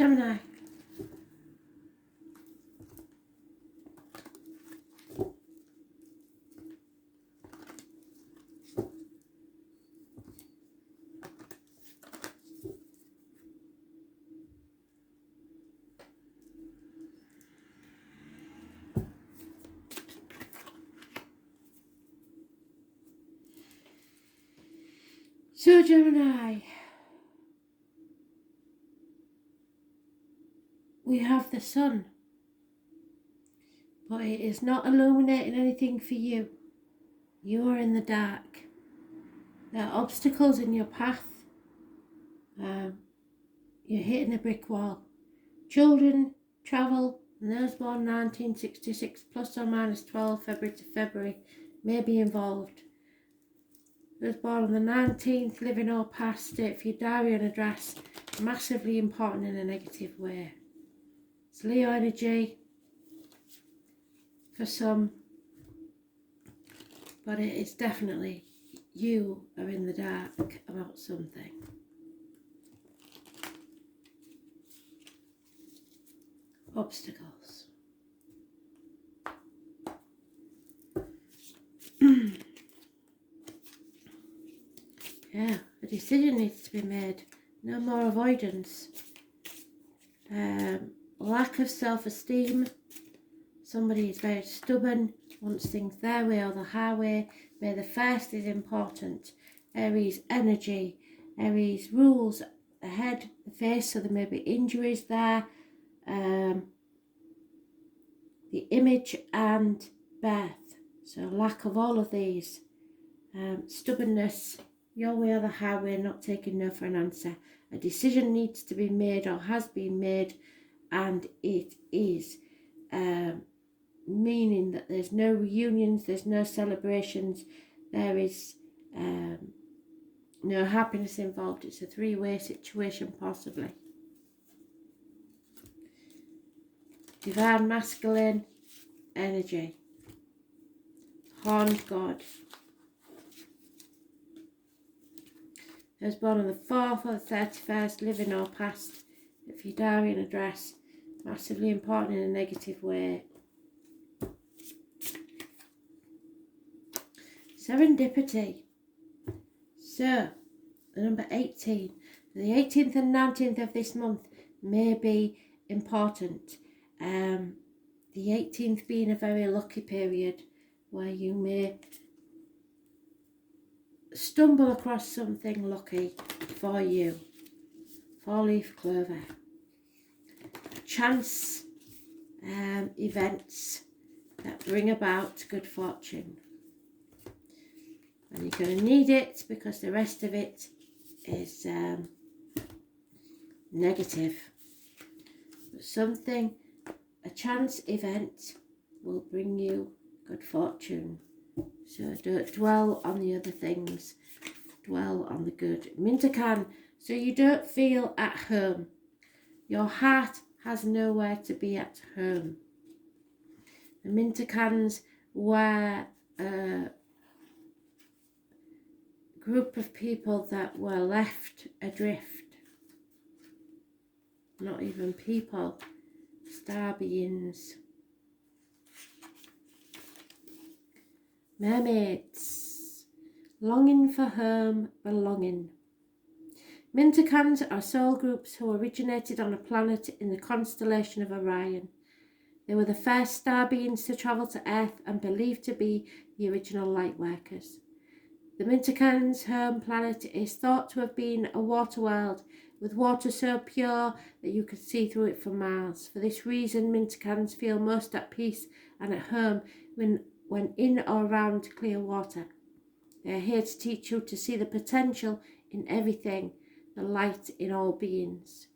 Gemini. So Gemini, we have the sun, but it is not illuminating anything for you. You are in the dark. There are obstacles in your path. You're hitting a brick wall. Children, travel, and those born 1966 plus or minus 12 February to February may be involved. Those born on the 19th, living or past it for your diary and address, massively important in a negative way. It's Leo energy for some, but it is definitely you are in the dark about something. Obstacles. Yeah, a decision needs to be made. No more avoidance. Lack of self-esteem. Somebody is very stubborn, wants things their way or the highway. May the first is important. Aries energy. Aries rules the head, the face, so there may be injuries there. The image and birth. So lack of all of these. Stubbornness. Your way or the highway, not taking no for an answer. A decision needs to be made or has been made, and it is meaning that there's no reunions, there's no celebrations, there is no happiness involved. It's a three-way situation possibly. Divine masculine energy. Horned God. Those born on the 4th or the 31st, living or past, if your diary and address, massively important in a negative way. Serendipity. So, the number 18. The 18th and 19th of this month may be important. The 18th being a very lucky period where you may stumble across something lucky for you. 4-leaf clover. Chance events that bring about good fortune. And you're going to need it because the rest of it is negative. But something, a chance event will bring you good fortune. So don't dwell on the other things, dwell on the good. Mintakan, so you don't feel at home. Your heart has nowhere to be at home. The Mintakans were a group of people that were left adrift. Not even people, star beings. Mermaids, longing for home, belonging. Mintakans are soul groups who originated on a planet in the constellation of Orion. They were the first star beings to travel to Earth and believed to be the original light workers. The Mintakans' home planet is thought to have been a water world with water so pure that you could see through it for miles. For this reason, Mintakans feel most at peace and at home when in or around clear water. They are here to teach you to see the potential in everything, the light in all beings.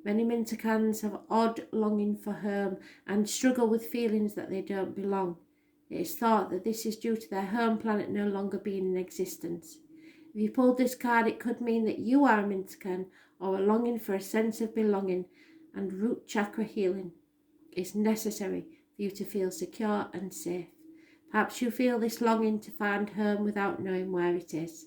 Many Mintakans have odd longing for home and struggle with feelings that they don't belong. It is thought that this is due to their home planet no longer being in existence. If you pulled this card, it could mean that you are a Mintakan or a longing for a sense of belonging, and root chakra healing is necessary for you to feel secure and safe. Perhaps you feel this longing to find home without knowing where it is.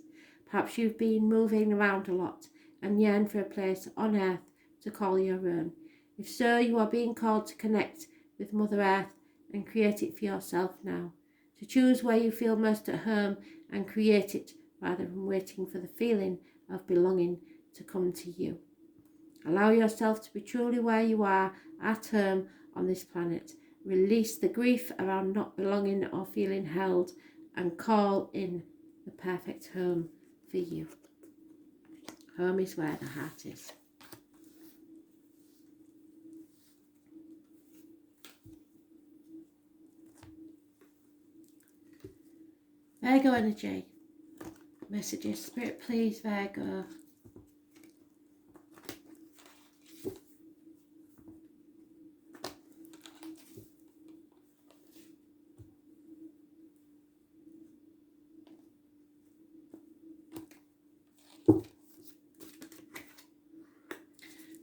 Perhaps you've been moving around a lot and yearn for a place on earth to call your own. If so, you are being called to connect with Mother Earth and create it for yourself now. To choose where you feel most at home and create it rather than waiting for the feeling of belonging to come to you. Allow yourself to be truly where you are at home on this planet. Release the grief around not belonging or feeling held and call in the perfect home for you. Home is where the heart is. Virgo energy. Messages. Spirit, please, Virgo.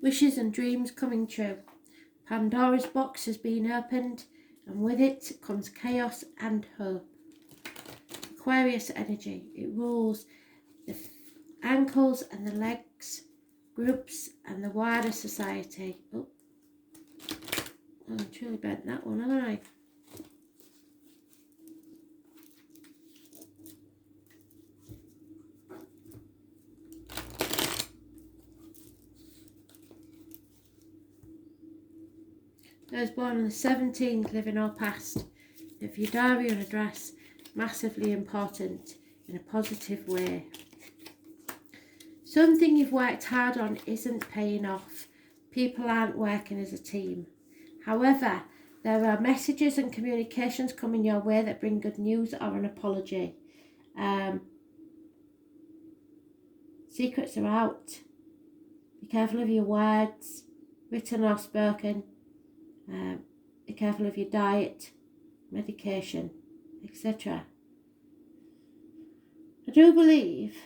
Wishes and dreams coming true. Pandora's box has been opened, and with it comes chaos and hope. Aquarius energy. It rules the ankles and the legs, groups and the wider society. Oh, I truly bent that one, haven't I? Those born on the 17th, living or past. If your diary and address, massively important in a positive way. Something you've worked hard on isn't paying off. People aren't working as a team. However, there are messages and communications coming your way that bring good news or an apology. Secrets are out. Be careful of your words, written or spoken. Be careful of your diet, medication, etc. I do believe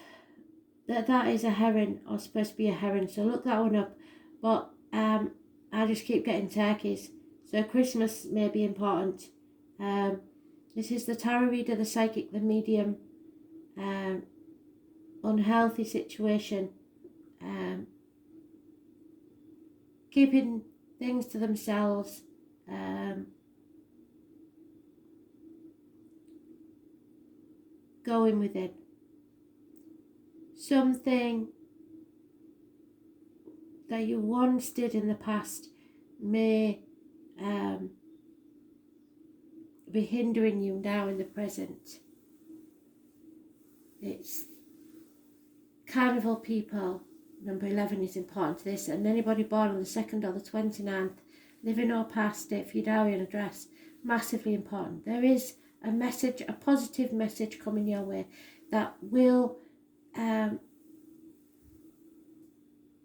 that is a heron, or supposed to be a heron, so look that one up. But I just keep getting turkeys, so Christmas may be important. This is the tarot reader, the psychic, the medium. Unhealthy situation. Keeping things to themselves. Going within. Something that you once did in the past may be hindering you now in the present. It's carnival people. Number 11 is important to this, and anybody born on the 2nd or the 29th, living or past it, for your diary and address, massively important. There is a message, a positive message coming your way that will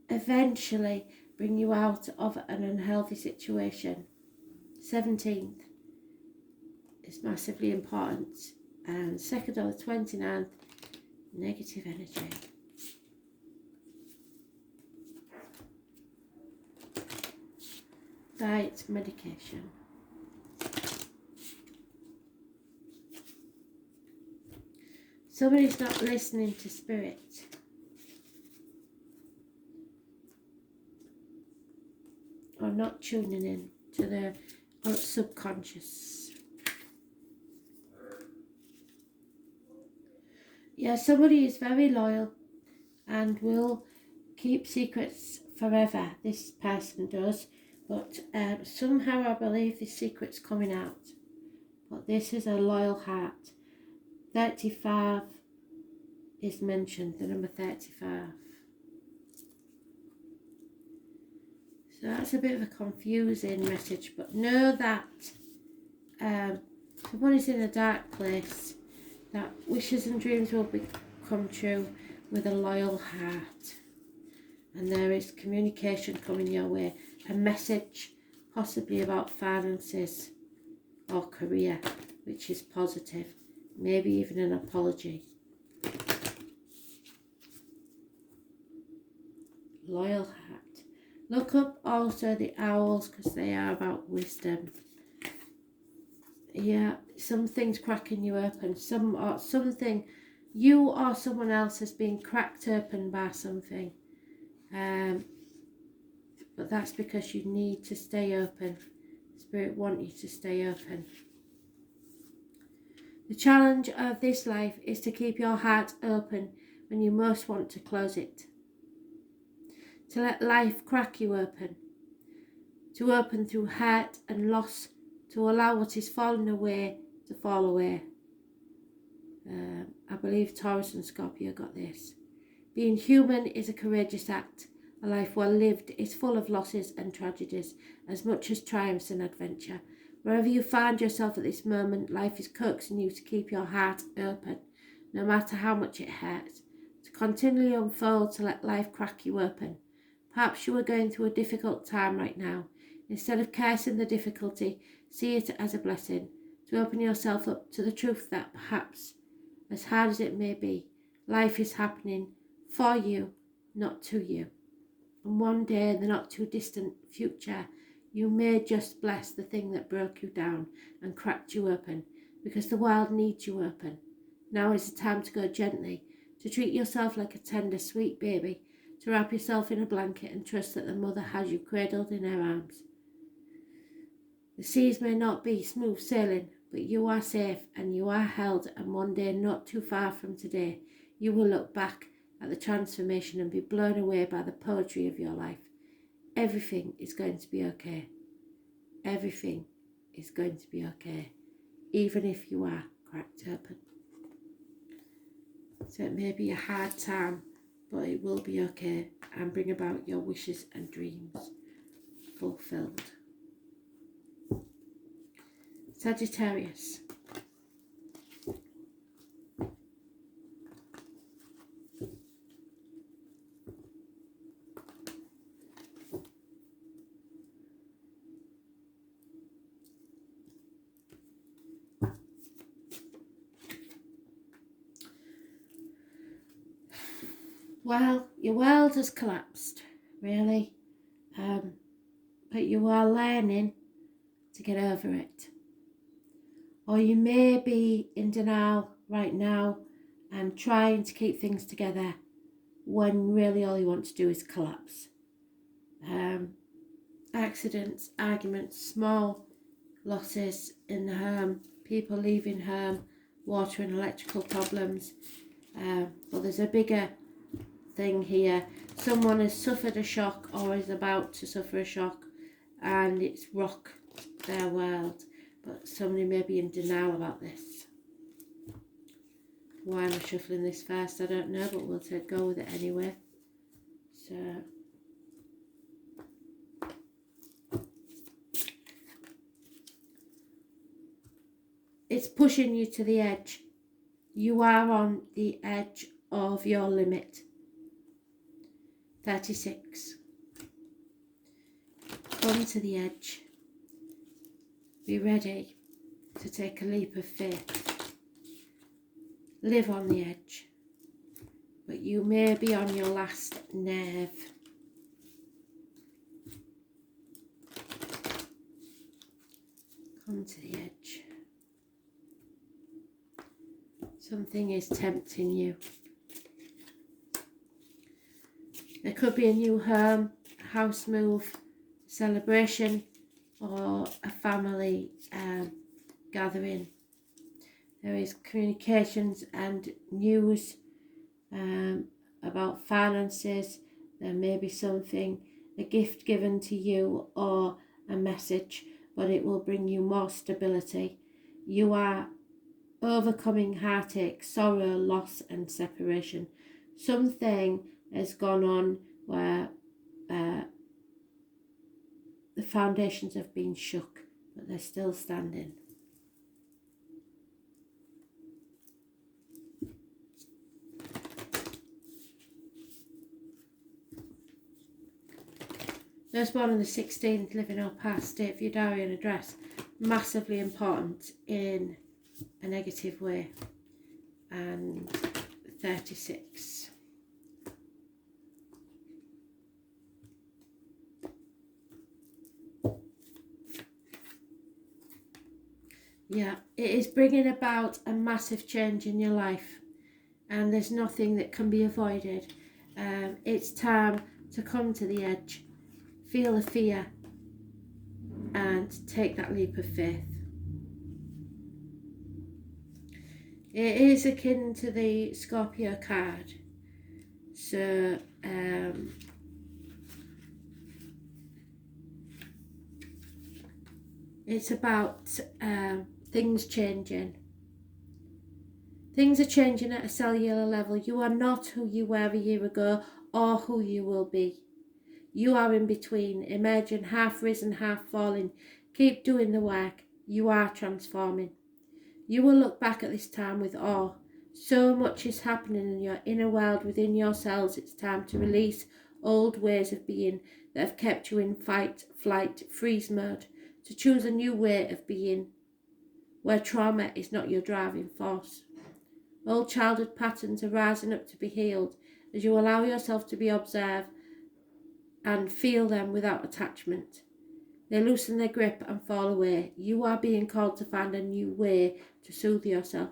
eventually bring you out of an unhealthy situation. 17th is massively important, and 2nd or the 29th, negative energy. Diet, medication. Somebody's not listening to spirit. Or not tuning in to their subconscious. Yeah, somebody is very loyal and will keep secrets forever. This person does. But somehow I believe this secret's coming out. But this is a loyal heart. 35 is mentioned, the number 35. So that's a bit of a confusing message, but know that someone is in a dark place, that wishes and dreams will come true with a loyal heart. And there is communication coming your way. A message possibly about finances or career, which is positive. Maybe even an apology. Loyal heart. Look up also the owls, because they are about wisdom. Yeah, something's cracking you open. Something, you or someone else has been cracked open by something. but that's because you need to stay open. Spirit want you to stay open. The challenge of this life is to keep your heart open when you most want to close it. To let life crack you open. To open through hurt and loss. To allow what is falling away to fall away. I believe Taurus and Scorpio got this. Being human is a courageous act. A life well lived is full of losses and tragedies, as much as triumphs and adventure. Wherever you find yourself at this moment, life is coaxing you to keep your heart open, no matter how much it hurts. To continually unfold, to let life crack you open. Perhaps you are going through a difficult time right now. Instead of cursing the difficulty, see it as a blessing. To open yourself up to the truth that perhaps, as hard as it may be, life is happening for you, not to you. And one day, in the not too distant future, you may just bless the thing that broke you down and cracked you open, because the world needs you open. Now is the time to go gently, to treat yourself like a tender, sweet baby, to wrap yourself in a blanket and trust that the mother has you cradled in her arms. The seas may not be smooth sailing, but you are safe and you are held, and one day not too far from today, you will look back at the transformation and be blown away by the poetry of your life. Everything is going to be okay. Everything is going to be okay, even if you are cracked open. So it may be a hard time, but it will be okay and bring about your wishes and dreams fulfilled. Sagittarius. Well, your world has collapsed, really, but you are learning to get over it. Or you may be in denial right now and trying to keep things together when really all you want to do is collapse. Accidents, arguments, small losses in the home, people leaving home, water and electrical problems. But there's a bigger thing here. Someone has suffered a shock or is about to suffer a shock, and it's rocked their world. But somebody may be in denial about this. Why am I shuffling this first? I don't know, but we'll go with it anyway. So it's pushing you to the edge. You are on the edge of your limit. 36. Come to the edge. Be ready to take a leap of faith. Live on the edge. But you may be on your last nerve. Come to the edge. Something is tempting you. There could be a new home, house move, celebration, or a family gathering. There is communications and news about finances. There may be something, a gift given to you or a message, but it will bring you more stability. You are overcoming heartache, sorrow, loss and separation. Something has gone on where the foundations have been shook, but they're still standing. Those born on the 16th, living or past, date of your diary and address, massively important in a negative way. And 36. Yeah, it is bringing about a massive change in your life, and there's nothing that can be avoided. It's time to come to the edge. feel the fear and take that leap of faith. It is akin to the Scorpio card. So it's about things changing. Things are changing at a cellular level. You are not who you were a year ago or who you will be. You are in between, emerging, half risen, half falling. Keep doing the work. You are transforming. You will look back at this time with awe. So much is happening in your inner world within yourselves. It's time to release old ways of being that have kept you in fight, flight, freeze mode. To choose a new way of being where trauma is not your driving force. Old childhood patterns are rising up to be healed as you allow yourself to be observed and feel them without attachment. They loosen their grip and fall away. You are being called to find a new way to soothe yourself.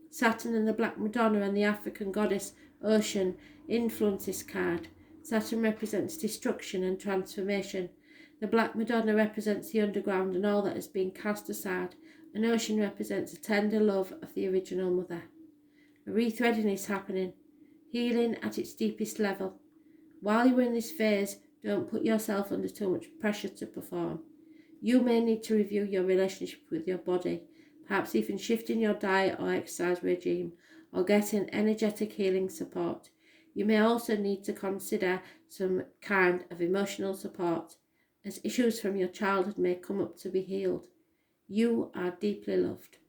Saturn and the Black Madonna and the African goddess Ocean influence this card. Saturn represents destruction and transformation. The Black Madonna represents the underground and all that has been cast aside. And Ocean represents the tender love of the original mother. A rethreading is happening, healing at its deepest level. While you're in this phase, don't put yourself under too much pressure to perform. You may need to review your relationship with your body, perhaps even shifting your diet or exercise regime, or getting energetic healing support. You may also need to consider some kind of emotional support, as issues from your childhood may come up to be healed. You are deeply loved.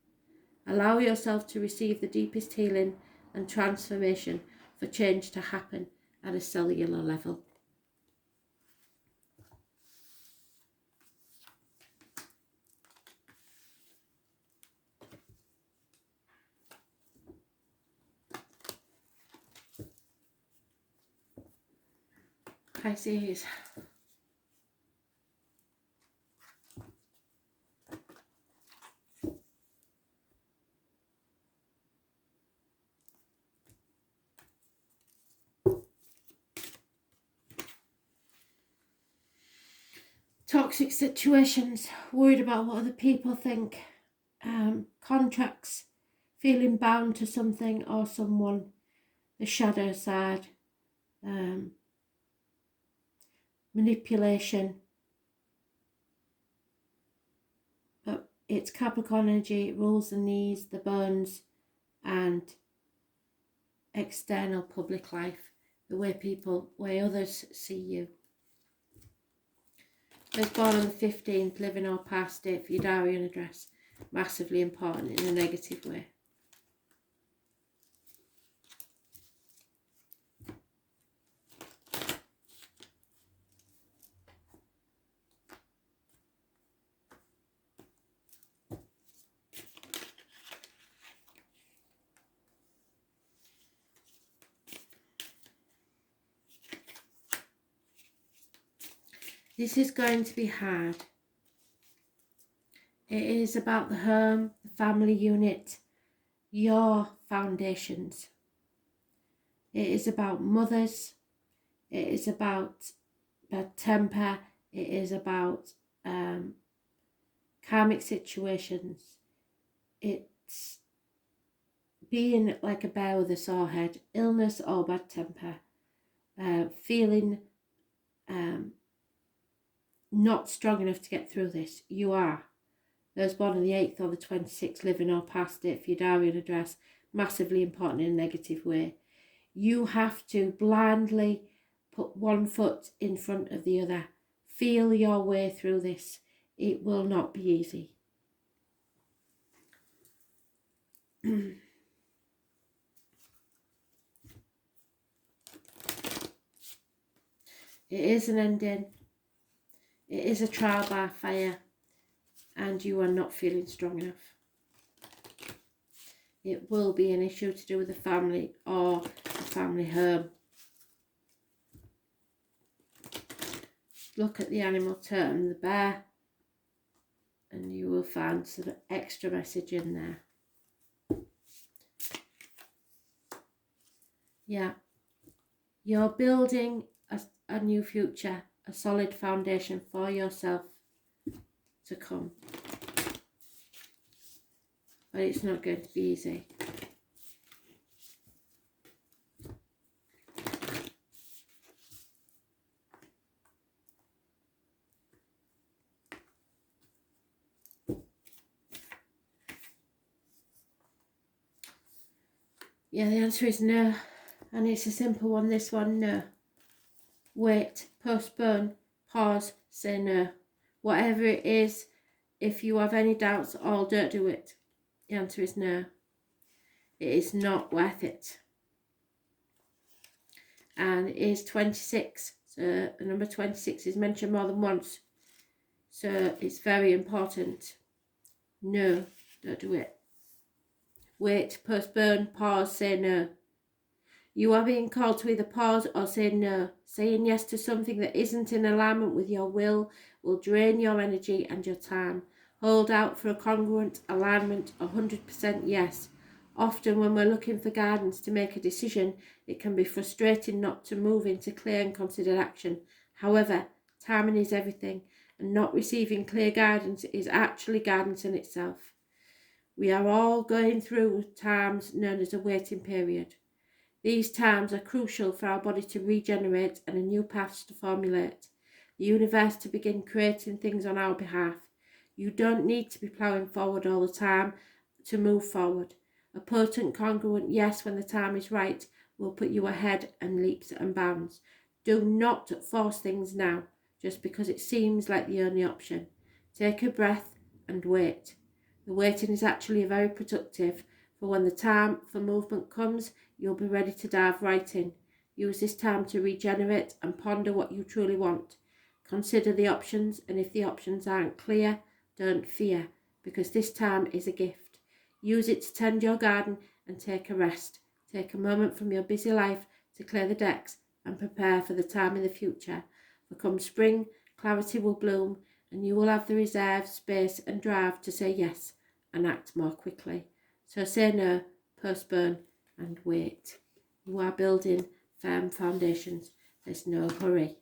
Allow yourself to receive the deepest healing and transformation for change to happen at a cellular level. Pisces. Toxic situations, worried about what other people think, contracts, feeling bound to something or someone, the shadow side, manipulation. But it's Capricorn energy, it rules the knees, the bones, and external public life, the way others see you. Those born on the 15th, living or past date for your diary and address, massively important in a negative way. This is going to be hard. It is about the home, the family unit, your foundations. It is about mothers. It is about bad temper. It is about karmic situations. It's being like a bear with a sore head, illness or bad temper, feeling not strong enough to get through this. You are. Those born on the 8th or the 26th, living or past it for your diary and address, massively important in a negative way. You have to blindly put one foot in front of the other. Feel your way through this. It will not be easy. It is an ending. It is a trial by fire, and you are not feeling strong enough. It will be an issue to do with the family or the family home. Look at the animal totem, the bear, and you will find some extra message in there. Yeah, you're building a new future a solid foundation for yourself to come. But it's not going to be easy. Yeah, the answer is no. And it's a simple one, this one, no. Wait, postpone, pause, say no. Whatever it is, if you have any doubts at all, don't do it. The answer is no. It is not worth it. And it is 26. So the number 26 is mentioned more than once. So it's very important. No, don't do it. Wait, postpone, pause, say no. You are being called to either pause or say no. Saying yes to something that isn't in alignment with your will drain your energy and your time. Hold out for a congruent alignment, 100% yes. Often when we're looking for guidance to make a decision, it can be frustrating not to move into clear and considered action. However, timing is everything, and not receiving clear guidance is actually guidance in itself. We are all going through times known as a waiting period. These times are crucial for our body to regenerate and a new path to formulate. The universe to begin creating things on our behalf. You don't need to be ploughing forward all the time to move forward. A potent, congruent yes when the time is right will put you ahead and leaps and bounds. Do not force things now just because it seems like the only option. Take a breath and wait. The waiting is actually very productive, for when the time for movement comes, you'll be ready to dive right in. Use this time to regenerate and ponder what you truly want. Consider the options, and if the options aren't clear, don't fear, because this time is a gift. Use it to tend your garden and take a rest. Take a moment from your busy life to clear the decks and prepare for the time in the future. For come spring, clarity will bloom, and you will have the reserve, space and drive to say yes and act more quickly. So say no, postpone and wait. You are building firm foundations. There's no hurry.